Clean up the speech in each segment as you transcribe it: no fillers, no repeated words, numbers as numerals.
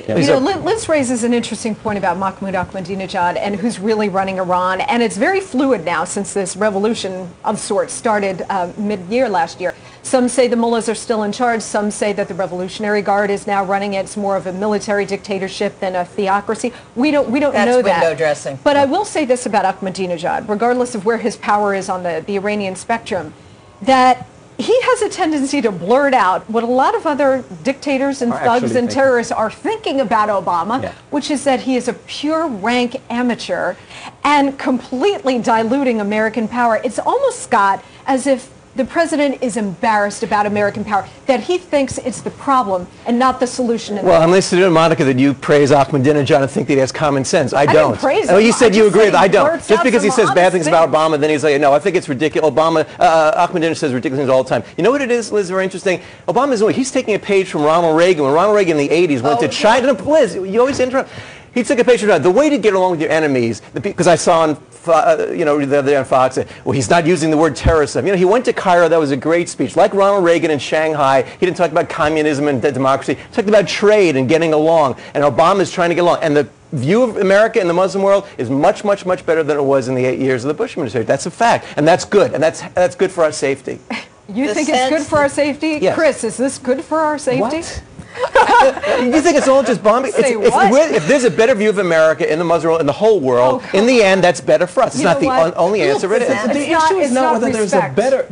Yeah. You know, Liz raises an interesting point about Mahmoud Ahmadinejad and who's really running Iran, and it's very fluid now since this revolution of sorts started mid-year last year. Some say the mullahs are still in charge. Some say that the Revolutionary Guard is now running it. It's more of a military dictatorship than a theocracy. We don't know that. That's window dressing. But I will say this about Ahmadinejad, regardless of where his power is on the Iranian spectrum, that he has a tendency to blurt out what a lot of other dictators and thugs and terrorists are thinking about Obama, which is that he is a pure rank amateur and completely diluting American power. It's almost, Scott, as if the president is embarrassed about American power, that he thinks it's the problem and not the solution. Well, I'm listening to Monica that you praise Ahmadinejad and think that he has common sense. I don't. Didn't praise him. Oh, you said you agree. I don't. Just because he says bad things things. about Obama, then he's like, no, I think it's ridiculous. Ahmadinejad says ridiculous things all the time. You know what it is, Liz? Very interesting. He's taking a page from Ronald Reagan. When Ronald Reagan in the 80s went to China. Liz, you always interrupt. He took a page from the way to get along with your enemies, because I saw on the other day on Fox, well, he's not using the word terrorism. You know, he went to Cairo. That was a great speech. Like Ronald Reagan in Shanghai, he didn't talk about communism and democracy. He talked about trade and getting along. And Obama is trying to get along. And the view of America in the Muslim world is much, much, much better than it was in the 8 years of the Bush administration. That's a fact. And that's good. And that's good for our safety. You think it's good for our safety? Yes. Chris, is this good for our safety? What? You think it's all just bombing? If there's a better view of America in the Muslim world, in the whole world, in the end, that's better for us. It's not the only answer it is. The issue is not whether there's a better...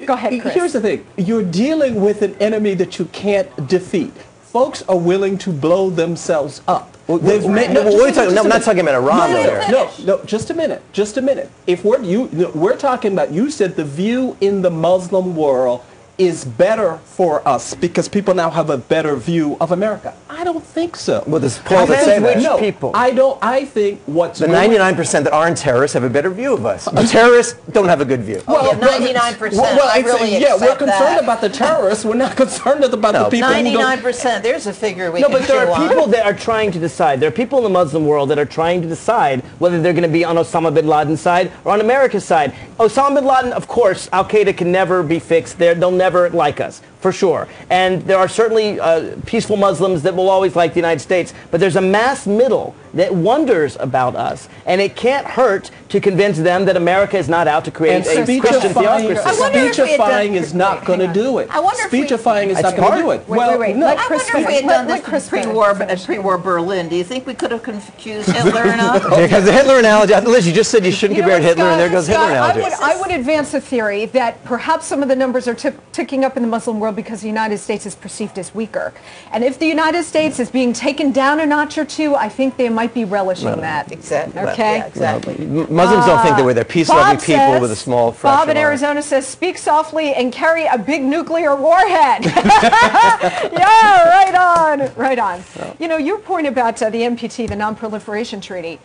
Go ahead, Chris. Here's the thing. You're dealing with an enemy that you can't defeat. Folks are willing to blow themselves up. I'm not talking about Iran there. No, just a minute. Just a minute. If we're talking about, you said the view in the Muslim world is better for us because people now have a better view of America. I don't think so. Well, there's Paul that say that. No, people. I don't. I think what's the 99% that aren't terrorists have a better view of us. The terrorists don't have a good view. Well, 99%. Well, I really yeah, we're concerned that. about the terrorists. We're not concerned about the people. 99%. There's a figure we can but there are people that are trying to decide. There are people in the Muslim world that are trying to decide whether they're going to be on Osama bin Laden's side or on America's side. Osama bin Laden, of course, Al Qaeda can never be fixed. They'll never like us, for sure. And there are certainly peaceful Muslims that will always like the United States. But there's a mass middle that wonders about us. And it can't hurt to convince them that America is not out to create a Christian theocracy. Speechifying is not going to do it. Speechifying is not going to do it. Wait. I wonder if we had done this pre-war Berlin. Do you think we could have confused Hitler enough? Because the Hitler analogy, Liz, you just said you shouldn't compare Hitler, and there goes Hitler analogy. I would advance a theory that perhaps some of the numbers are ticking up in the Muslim world because the United States is perceived as weaker. And if the United States is being taken down a notch or two, I think they might be relishing that. Exactly. Okay? Yeah, exactly. Muslims don't think that way. They're peace-loving people with a small fraction. Bob in Arizona says, speak softly and carry a big nuclear warhead. Yeah, right on. Right on. No. You know, your point about the NPT, the Non-Proliferation Treaty,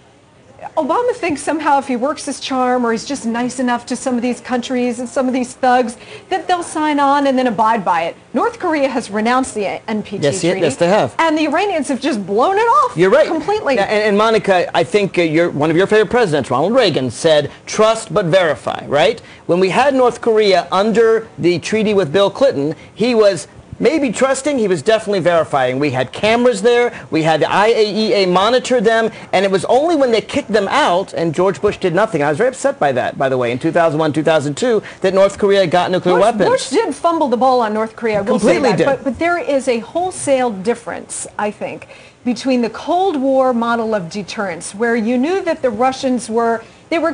Obama thinks somehow if he works his charm or he's just nice enough to some of these countries and some of these thugs that they'll sign on and then abide by it. North Korea has renounced the NPT treaty. Yes, they have. And the Iranians have just blown it off. You're right. Completely. And Monica, I think one of your favorite presidents, Ronald Reagan, said, trust but verify, right? When we had North Korea under the treaty with Bill Clinton, he was maybe trusting, he was definitely verifying. We had cameras there, we had the IAEA monitor them, and it was only when they kicked them out, and George Bush did nothing. I was very upset by that, by the way, in 2001, 2002, that North Korea got nuclear weapons. Bush did fumble the ball on North Korea, we'll completely say that. did. But there is a wholesale difference, I think, between the Cold War model of deterrence, where you knew that the Russians were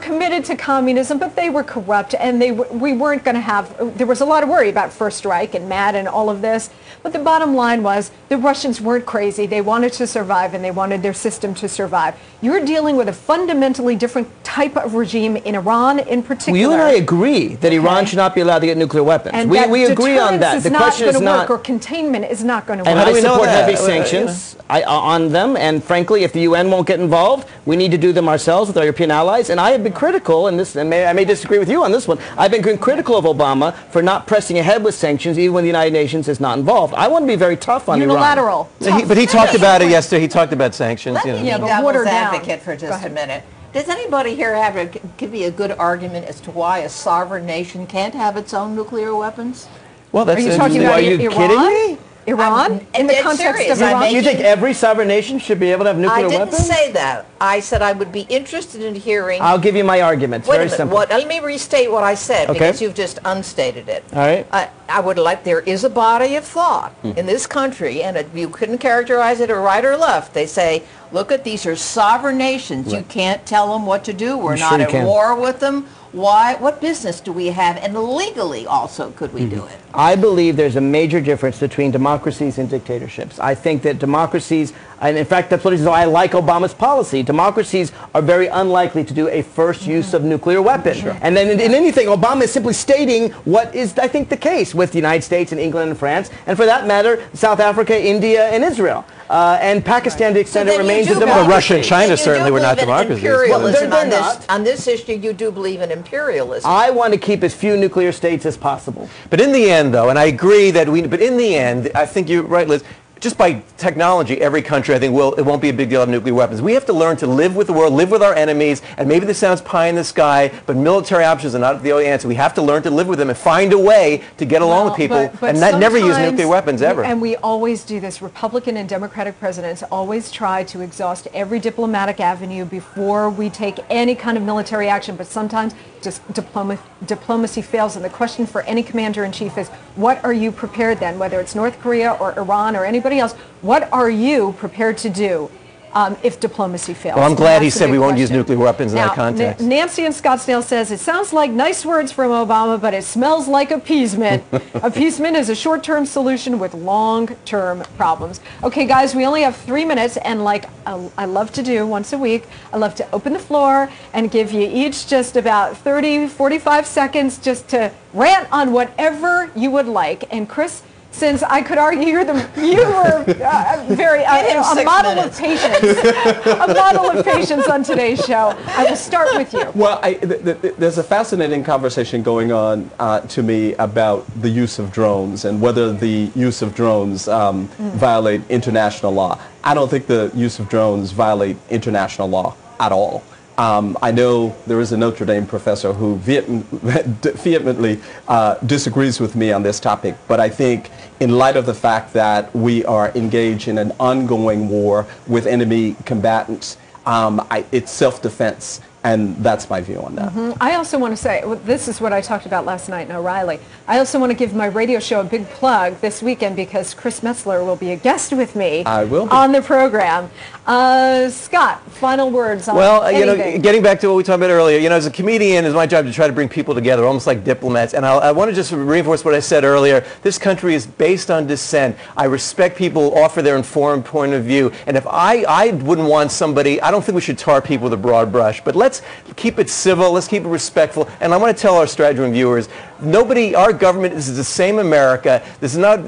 committed to communism, but they were corrupt, and we weren't going to have, there was a lot of worry about First Reich and MAD and all of this, but the bottom line was the Russians weren't crazy. They wanted to survive, and they wanted their system to survive. You're dealing with a fundamentally different type of regime in Iran in particular. Well, you and I agree that Iran should not be allowed to get nuclear weapons. And we agree on that. The question is not, or containment is not going to work. And I support heavy sanctions on them, and frankly, if the UN won't get involved, we need to do them ourselves with our European allies, and I have been critical, and I may disagree with you on this one, I've been critical of Obama for not pressing ahead with sanctions even when the United Nations is not involved. I want to be very tough on Unilateral. Iran. But he talked about it yesterday. He talked about sanctions. Let me be devil's advocate for just a minute. Does anybody here give me a good argument as to why a sovereign nation can't have its own nuclear weapons? Well, that's Are you talking about Are you Iran? kidding me? Iran? In the context of Iran? Do you think every sovereign nation should be able to have nuclear weapons? I didn't say that. I said I would be interested in hearing... I'll give you my arguments. Very simple. Let me restate what I said, because you've just unstated it. All right. I would like... There is a body of thought in this country, and you couldn't characterize it right or left. They say, look, these are sovereign nations. Right. You can't tell them what to do. We're not at war with them. Why? What business do we have? And legally also could we do it? I believe there's a major difference between democracies and dictatorships. I think that democracies, and in fact that's what is why I like Obama's policy, democracies are very unlikely to do a first use of nuclear weapon. Sure. And then in anything, Obama is simply stating what is, I think, the case with the United States and England and France, and for that matter, South Africa, India, and Israel. And Pakistan, to the extent it remains a democracy. Well, Russia and China certainly were not democracies. On this issue, you do believe in imperialism. I want to keep as few nuclear states as possible. But in the end, though, and I agree that but in the end, I think you're right, Liz, just by technology, every country, I think, it won't be a big deal to have nuclear weapons. We have to learn to live with the world, live with our enemies, and maybe this sounds pie in the sky, but military options are not the only answer. We have to learn to live with them and find a way to get along with people and never use nuclear weapons, ever. And we always do this. Republican and Democratic presidents always try to exhaust every diplomatic avenue before we take any kind of military action, but sometimes just diplomacy fails. And the question for any commander-in-chief is, what are you prepared then, whether it's North Korea or Iran or anybody else, what are you prepared to do if diplomacy fails? Well, I'm glad he said we won't use nuclear weapons in that context. Nancy in Scottsdale says, it sounds like nice words from Obama, but it smells like appeasement. Appeasement is a short-term solution with long-term problems. Okay, guys, we only have 3 minutes, and like I love to do once a week, I love to open the floor and give you each just about 30, 45 seconds just to rant on whatever you would like. And Chris, since I could argue you were very a model of patience, a model of patience on today's show. I will start with you. Well, there's a fascinating conversation going on to me about the use of drones and whether the use of drones violate international law. I don't think the use of drones violate international law at all. I know there is a Notre Dame professor who vehemently disagrees with me on this topic, but I think in light of the fact that we are engaged in an ongoing war with enemy combatants, it's self-defense. And that's my view on that. I also want to say, this is what I talked about last night in O'Reilly. I also want to give my radio show a big plug this weekend because Chris Metzler will be a guest with me on the program. Scott, final words on anything. Getting back to what we talked about earlier, as a comedian, it's my job to try to bring people together, almost like diplomats. And I want to just reinforce what I said earlier. This country is based on dissent. I respect people offer their informed point of view. And if I wouldn't want somebody, I don't think we should tar people with a broad brush. But let's keep it civil, let's keep it respectful. And I want to tell our Strategy Room viewers, our government is the same America. This is not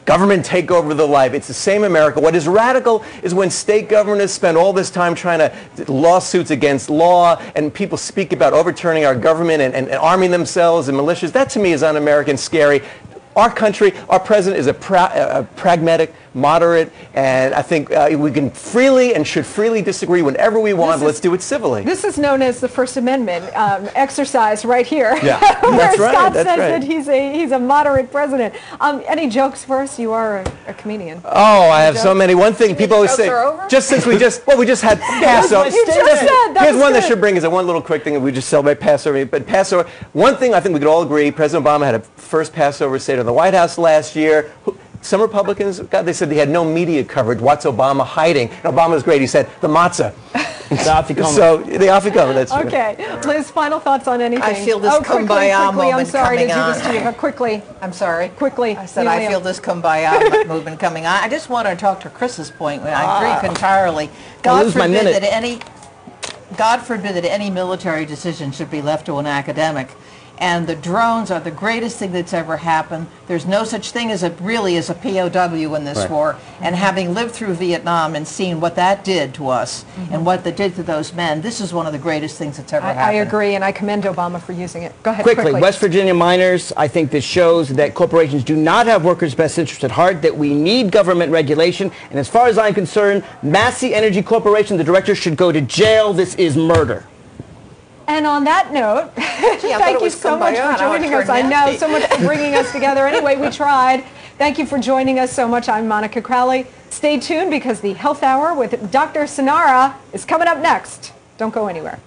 government take over the life. It's the same America. What is radical is when state governors spend all this time trying to lawsuits against law and people speak about overturning our government and arming themselves and militias. That to me is un-American, scary. Our country, our president is a pragmatic, moderate, and I think we can freely and should freely disagree whenever we want, but let's do it civilly. This is known as the First Amendment exercise right here. Yeah, where that's right. Scott says that he's a moderate president. Any jokes for us? You are a comedian. Oh, I have so many. One thing people always say, since we just had Passover. You just said, here's one that should bring us one little quick thing that we just celebrate Passover. But Passover, one thing I think we could all agree, President Obama had a first Passover Seder in the White House last year. Some Republicans, they said they had no media coverage. What's Obama hiding? And Obama was great. He said, the matzah. So, the afikomen, that's true. Okay. Liz, final thoughts on anything? I feel this kumbaya moment I'm sorry to coming do this to you, but quickly. I'm sorry. Quickly. I said I feel this kumbaya movement coming on. I just want to talk to Chris's point. I agree entirely. God forbid that any military decision should be left to an academic. And the drones are the greatest thing that's ever happened. There's no such thing as a POW in this war. And having lived through Vietnam and seen what that did to us and what that did to those men, this is one of the greatest things that's ever happened. I agree, and I commend Obama for using it. Go ahead quickly. West Virginia miners, I think this shows that corporations do not have workers' best interests at heart, that we need government regulation. And as far as I'm concerned, Massey Energy Corporation, the director, should go to jail. This is murder. And on that note, thank you so much for joining us. I know, so much for bringing us together. Anyway, we tried. Thank you for joining us so much. I'm Monica Crowley. Stay tuned because the Health Hour with Dr. Sanara is coming up next. Don't go anywhere.